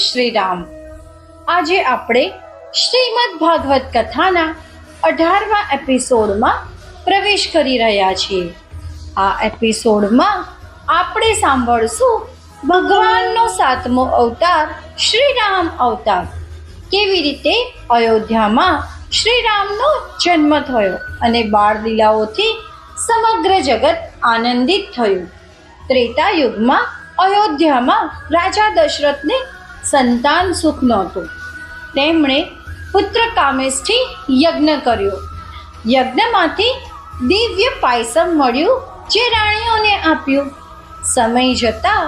શ્રી રામ. આજે આપણે શ્રીમદ ભાગવત કથાના 18મા એપિસોડમાં પ્રવેશ કરી રહ્યા છીએ. આ એપિસોડમાં આપણે સાંભળશું ભગવાનનો 7મો અવતાર શ્રી રામ અવતાર. કેવી રીતે અયોધ્યામાં શ્રી રામનો જન્મ થયો અને બાળ લીલાઓથી સમગ્ર જગત આનંદિત થયું. ત્રેતા યુગમાં અયોધ્યામાં રાજા દશરથને સંતાન સુખ નહોતું. તેમણે પુત્ર કામેશથી યજ્ઞ કર્યો. યજ્ઞમાંથી દિવ્ય પાયસમ મળ્યું જે રાણીઓને આપ્યું. સમય જતાં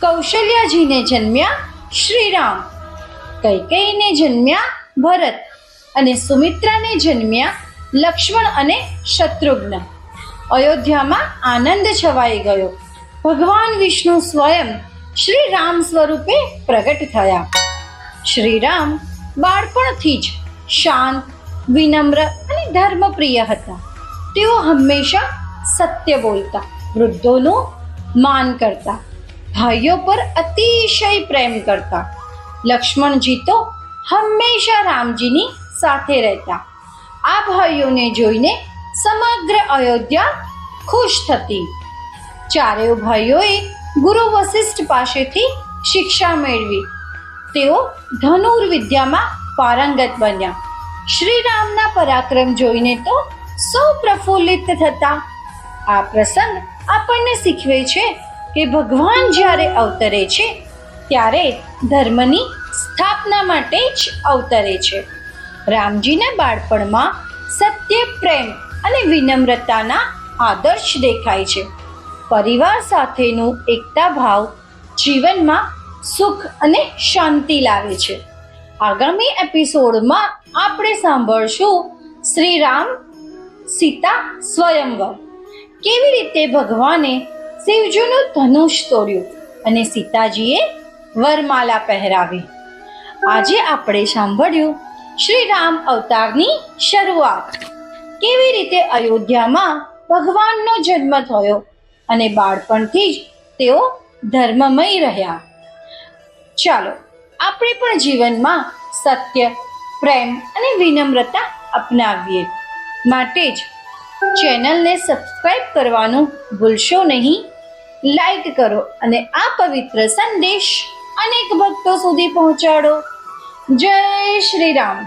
કૌશલ્યાજીને જન્મ્યા શ્રીરામ, કૈકેયીને જન્મ્યા ભરત અને સુમિત્રાને જન્મ્યા લક્ષ્મણ અને શત્રુઘ્ન. અયોધ્યામાં આનંદ છવાઈ ગયો. ભગવાન વિષ્ણુ સ્વયં શ્રી રામ સ્વરૂપે પ્રગટ થયા. શ્રી રામ બાળપણથી જ શાંત, વિનમ્ર અને ધર્મપ્રિય હતા. તેઓ હંમેશા સત્ય બોલતા, વૃદ્ધોનું માન કરતા, ભાઈઓ પર અતિશય પ્રેમ કરતા. લક્ષ્મણજી તો હંમેશા રામજીની સાથે રહેતા. આ ભાઈઓને જોઈને સમગ્ર અયોધ્યા ખુશ થતી. ચારેય ભાઈઓએ ગુરુ વશિષ્ઠ પાસેથી શિક્ષા મેળવી. તેઓ ધનુર્વિદ્યામાં પારંગત બન્યા. શ્રી રામના પરાક્રમ જોઈને તો સૌ પ્રફુલ્લિત થતા. આ પ્રસંગ આપણને શીખવે છે કે ભગવાન જ્યારે અવતરે છે ત્યારે ધર્મની સ્થાપના માટે જ અવતરે છે. રામજીના બાળપણમાં સત્ય, પ્રેમ અને વિનમ્રતાના આદર્શ દેખાય છે. પરિવાર સાથેનું એકતા ભાવ જીવનમાં સુખ અને શાંતિ લાવે છે. આગામી એપિસોડમાં આપણે સાંભળશું શ્રી રામ સીતા સ્વયંવર. કેવી રીતે ભગવાને શિવજીનું ધનુષ તોડ્યું અને સીતાજીએ વરમાલા પહેરાવી. આજે આપણે સાંભળ્યું શ્રી રામ અવતારની શરૂઆત. કેવી રીતે અયોધ્યામાં ભગવાનનો જન્મ થયો અને બાળપણથી જ તેઓ ધર્મમય રહ્યા. ચાલો આપણે પણ જીવનમાં સત્ય, પ્રેમ અને વિનમ્રતા અપનાવીએ. માટે જ ચેનલને સબસ્ક્રાઇબ કરવાનું ભૂલશો નહીં. લાઈક કરો અને આ પવિત્ર સંદેશ અનેક ભક્તો સુધી પહોંચાડો. જય શ્રી રામ.